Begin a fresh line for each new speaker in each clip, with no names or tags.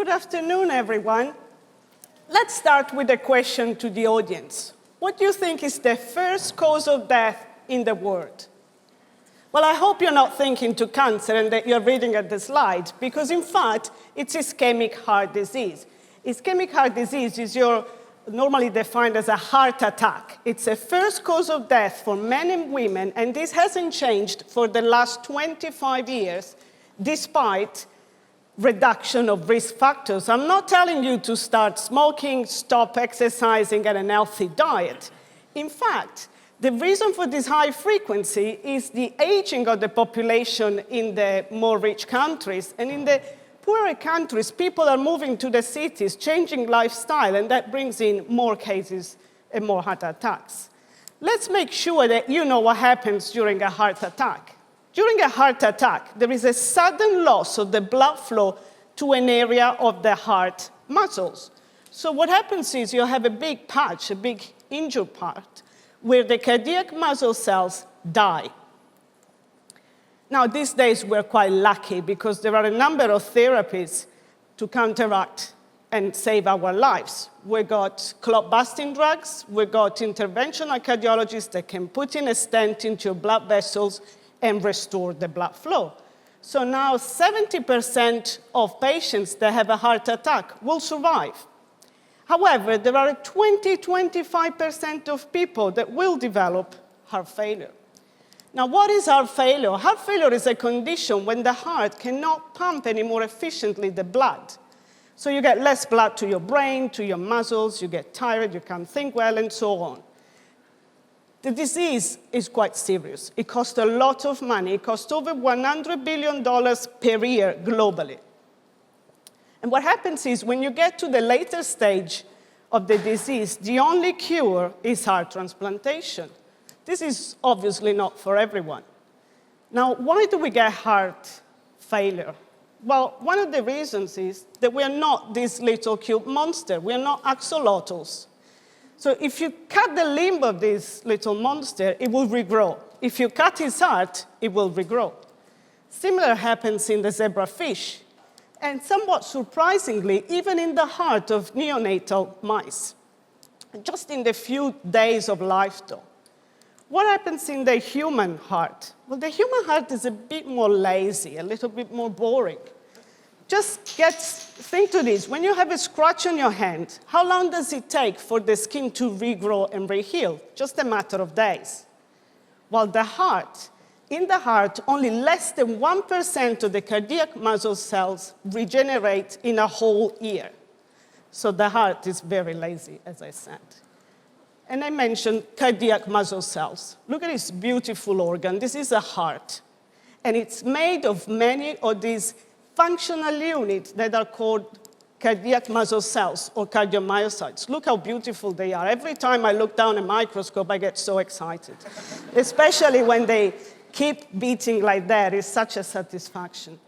Good afternoon, everyone. Let's start with a question to the audience. What do you think is the first cause of death in the world? Well, I hope you're not thinking to cancer and that you're reading at the slide, because in fact, it's ischemic heart disease. Ischemic heart disease is normally defined as a heart attack. It's the first cause of death for men and women, and this hasn't changed for the last 25 years, despite reduction of risk factors. I'm not telling you to start smoking, stop exercising, and a healthy diet. In fact, the reason for this high frequency is the aging of the population in the more rich countries. And in the poorer countries, people are moving to the cities, changing lifestyle, and that brings in more cases and more heart attacks. Let's make sure that you know what happens during a heart attack. During a heart attack, there is a sudden loss of the blood flow to an area of the heart muscles. So what happens is you have a big patch, a big injured part, where the cardiac muscle cells die. Now, these days, we're quite lucky because there are a number of therapies to counteract and save our lives. We've got clot-busting drugs. We've got interventional cardiologists that can put in a stent into your blood vessels and restore the blood flow. So now 70% of patients that have a heart attack will survive. However, there are 20–25% of people that will develop heart failure. Now, what is heart failure? Heart failure is a condition when the heart cannot pump any more efficiently the blood. So you get less blood to your brain, to your muscles, you get tired, you can't think well, and so on. The disease is quite serious. It costs a lot of money. It costs over $100 billion per year globally. And what happens is when you get to the later stage of the disease, the only cure is heart transplantation. This is obviously not for everyone. Now, why do we get heart failure? Well, one of the reasons is that we are not this little cute monster. We are not axolotls. So if you cut the limb of this little monster, it will regrow. If you cut his heart, it will regrow. Similar happens in the zebrafish, and somewhat surprisingly, even in the heart of neonatal mice, just in the few days of life, though. What happens in the human heart? Well, the human heart is a bit more lazy, a little bit more boring. Just think to this. When you have a scratch on your hand, how long does it take for the skin to regrow and reheal? Just a matter of days. While in the heart, only less than 1% of the cardiac muscle cells regenerate in a whole year. So the heart is very lazy, as I said. And I mentioned cardiac muscle cells. Look at this beautiful organ. This is a heart. And it's made of many of these functional units that are called cardiac muscle cells or cardiomyocytes. Look how beautiful they are. Every time I look down a microscope, I get so excited, especially when they keep beating like that. It's such a satisfaction.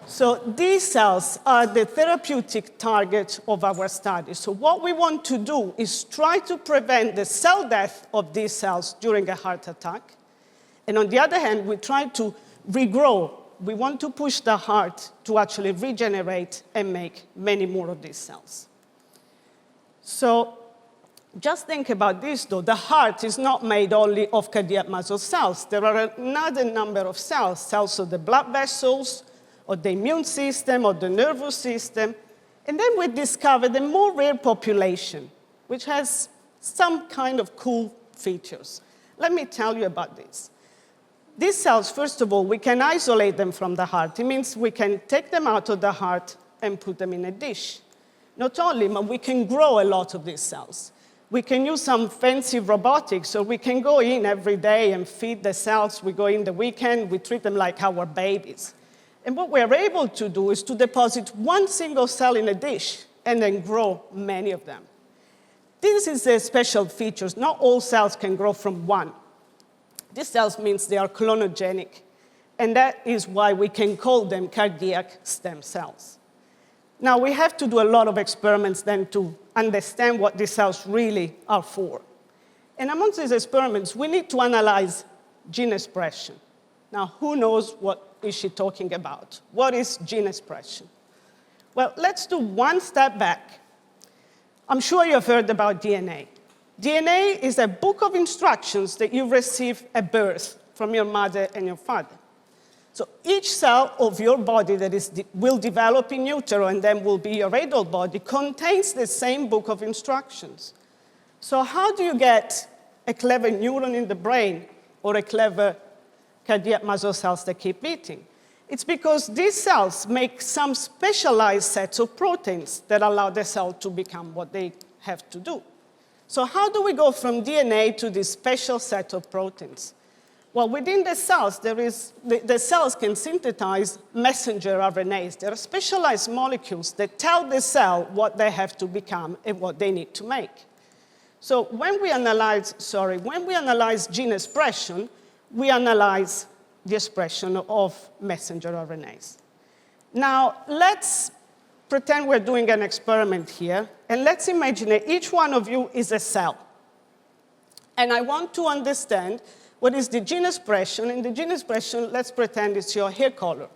So these cells are the therapeutic target of our study. So what we want to do is try to prevent the cell death of these cells during a heart attack. And on the other hand, we try to regrow. We want to push the heart to actually regenerate and make many more of these cells. So just think about this, though. The heart is not made only of cardiac muscle cells. There are another number of cells, cells of the blood vessels, or the immune system, or the nervous system. And then we discovered a more rare population, which has some kind of cool features. Let me tell you about this. These cells, first of all, we can isolate them from the heart. It means we can take them out of the heart and put them in a dish. Not only, but we can grow a lot of these cells. We can use some fancy robotics, so we can go in every day and feed the cells. We go in the weekend, we treat them like our babies. And what we're able to do is to deposit one single cell in a dish and then grow many of them. This is a special feature. Not all cells can grow from one. These cells means they are clonogenic, and that is why we can call them cardiac stem cells. Now, we have to do a lot of experiments then to understand what these cells really are for. And amongst these experiments, we need to analyze gene expression. Now, who knows what is she talking about? What is gene expression? Well, let's do one step back. I'm sure you've heard about DNA. DNA is a book of instructions that you receive at birth from your mother and your father. So each cell of your body that will develop in utero and then will be your adult body contains the same book of instructions. So how do you get a clever neuron in the brain or a clever cardiac muscle cells that keep beating? It's because these cells make some specialized sets of proteins that allow the cell to become what they have to do. So how do we go from DNA to this special set of proteins? Well, within the cells, the cells can synthesize messenger RNAs. There are specialized molecules that tell the cell what they have to become and what they need to make. So when we analyze gene expression, we analyze the expression of messenger RNAs. Now, let's pretend we're doing an experiment here, and let's imagine that each one of you is a cell. And I want to understand what is the gene expression. In the gene expression, let's pretend it's your hair color.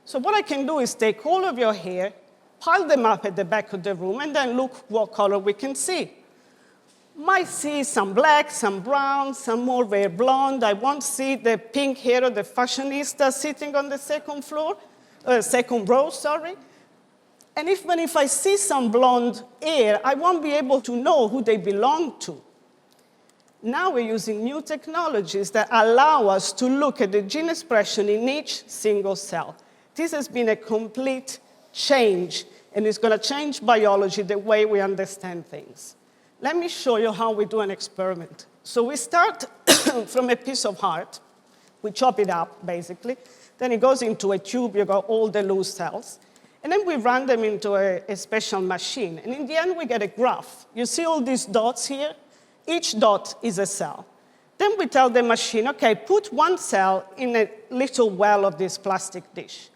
So what I can do is take all of your hair, pile them up at the back of the room, and then look what color we can see. Might see some black, some brown, some more rare blonde. I won't see the pink hair of the fashionista sitting on the second row. And even if I see some blonde hair, I won't be able to know who they belong to. Now we're using new technologies that allow us to look at the gene expression in each single cell. This has been a complete change, and it's going to change biology, the way we understand things. Let me show you how we do an experiment. So we start from a piece of heart. We chop it up, basically. Then it goes into a tube. You got all the loose cells. And then we run them into a special machine. And in the end, we get a graph. You see all these dots here? Each dot is a cell. Then we tell the machine, OK, put one cell in a little well of this plastic dish.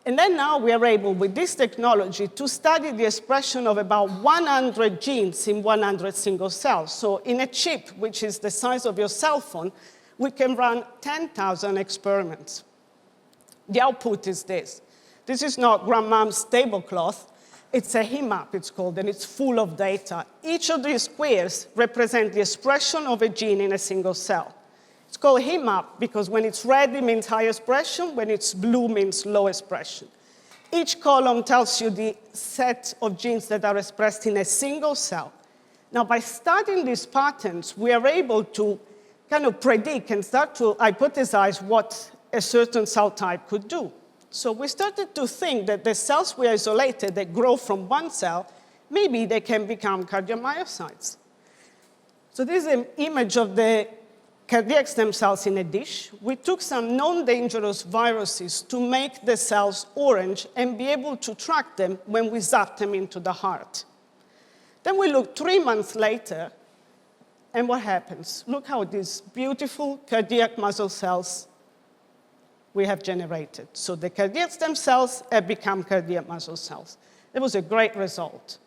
And then now we are able, with this technology, to study the expression of about 100 genes in 100 single cells. So in a chip, which is the size of your cell phone, we can run 10,000 experiments. The output is this. This is not grandmom's tablecloth. It's a heat map, it's called, and it's full of data. Each of these squares represent the expression of a gene in a single cell. It's called heat map because when it's red, it means high expression. When it's blue, it means low expression. Each column tells you the set of genes that are expressed in a single cell. Now, by studying these patterns, we are able to kind of predict and start to hypothesize what a certain cell type could do. So we started to think that the cells we isolated that grow from one cell, maybe they can become cardiomyocytes. So this is an image of the cardiac stem cells in a dish. We took some non-dangerous viruses to make the cells orange and be able to track them when we zap them into the heart. Then we looked 3 months later, and what happens? Look how these beautiful cardiac muscle cells we have generated. So the cardiac stem cells have become cardiac muscle cells. It was a great result.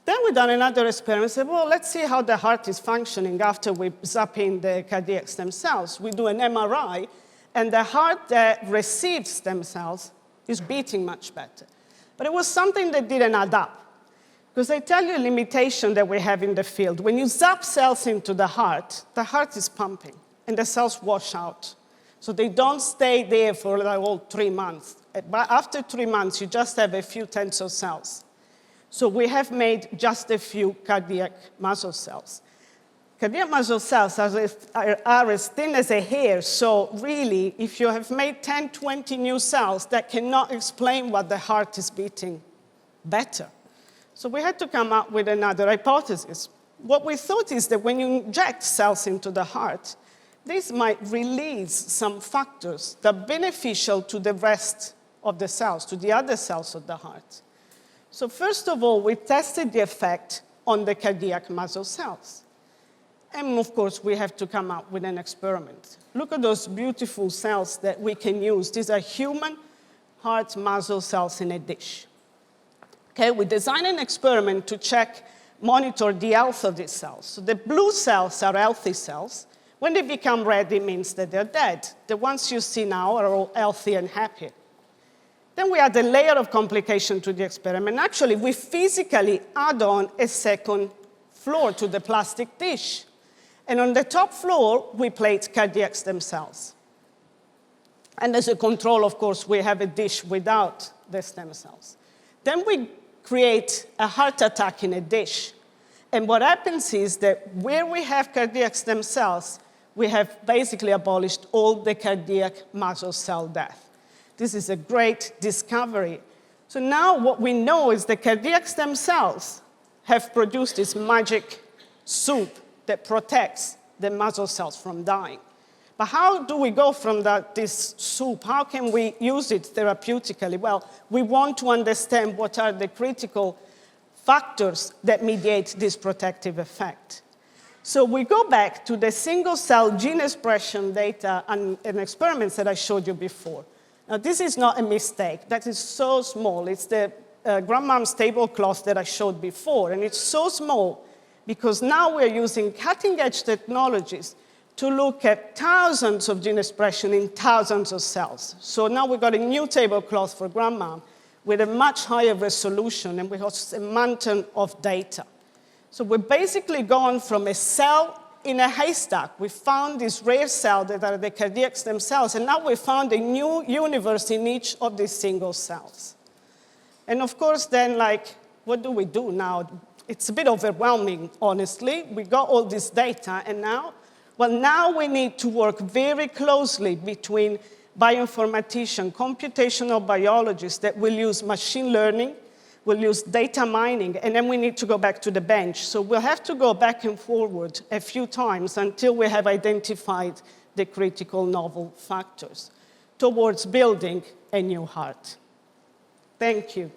Then we done another experiment. Said, well, let's see how the heart is functioning after we zap in the cardiac stem cells. We do an MRI, and the heart that receives stem cells is beating much better. But it was something that didn't add up. Because I tell you a limitation that we have in the field. When you zap cells into the heart is pumping, and the cells wash out. So they don't stay there for the whole 3 months. But after 3 months, you just have a few tens of cells. So we have made just a few cardiac muscle cells. Cardiac muscle cells are as thin as a hair. So really, if you have made 10, 20 new cells, that cannot explain why the heart is beating better. So we had to come up with another hypothesis. What we thought is that when you inject cells into the heart, this might release some factors that are beneficial to the rest of the cells, to the other cells of the heart. So first of all, we tested the effect on the cardiac muscle cells. And of course, we have to come up with an experiment. Look at those beautiful cells that we can use. These are human heart muscle cells in a dish. Okay, we designed an experiment to monitor the health of these cells. So the blue cells are healthy cells. When they become red, it means that they're dead. The ones you see now are all healthy and happy. Then we add a layer of complication to the experiment. Actually, we physically add on a second floor to the plastic dish. And on the top floor, we plate cardiac stem cells. And as a control, of course, we have a dish without the stem cells. Then we create a heart attack in a dish. And what happens is that where we have cardiac stem cells, we have basically abolished all the cardiac muscle cell death. This is a great discovery. So now what we know is the cardiac stem cells have produced this magic soup that protects the muscle cells from dying. But how do we go from this soup? How can we use it therapeutically? Well, we want to understand what are the critical factors that mediate this protective effect. So we go back to the single-cell gene expression data and experiments that I showed you before. Now, this is not a mistake. That is so small. It's the grandmom's tablecloth that I showed before. And it's so small because now we're using cutting-edge technologies to look at thousands of gene expression in thousands of cells. So now we've got a new tablecloth for grandmom with a much higher resolution, and we have a mountain of data. So we've basically gone from a cell in a haystack. We found these rare cells that are the cardiac stem cells, and now we found a new universe in each of these single cells. And of course, then, what do we do now? It's a bit overwhelming, honestly. We got all this data, and now? Well, now we need to work very closely between bioinformaticians, computational biologists that will use machine learning, will use data mining, and then we need to go back to the bench. So we'll have to go back and forward a few times until we have identified the critical novel factors towards building a new heart. Thank you.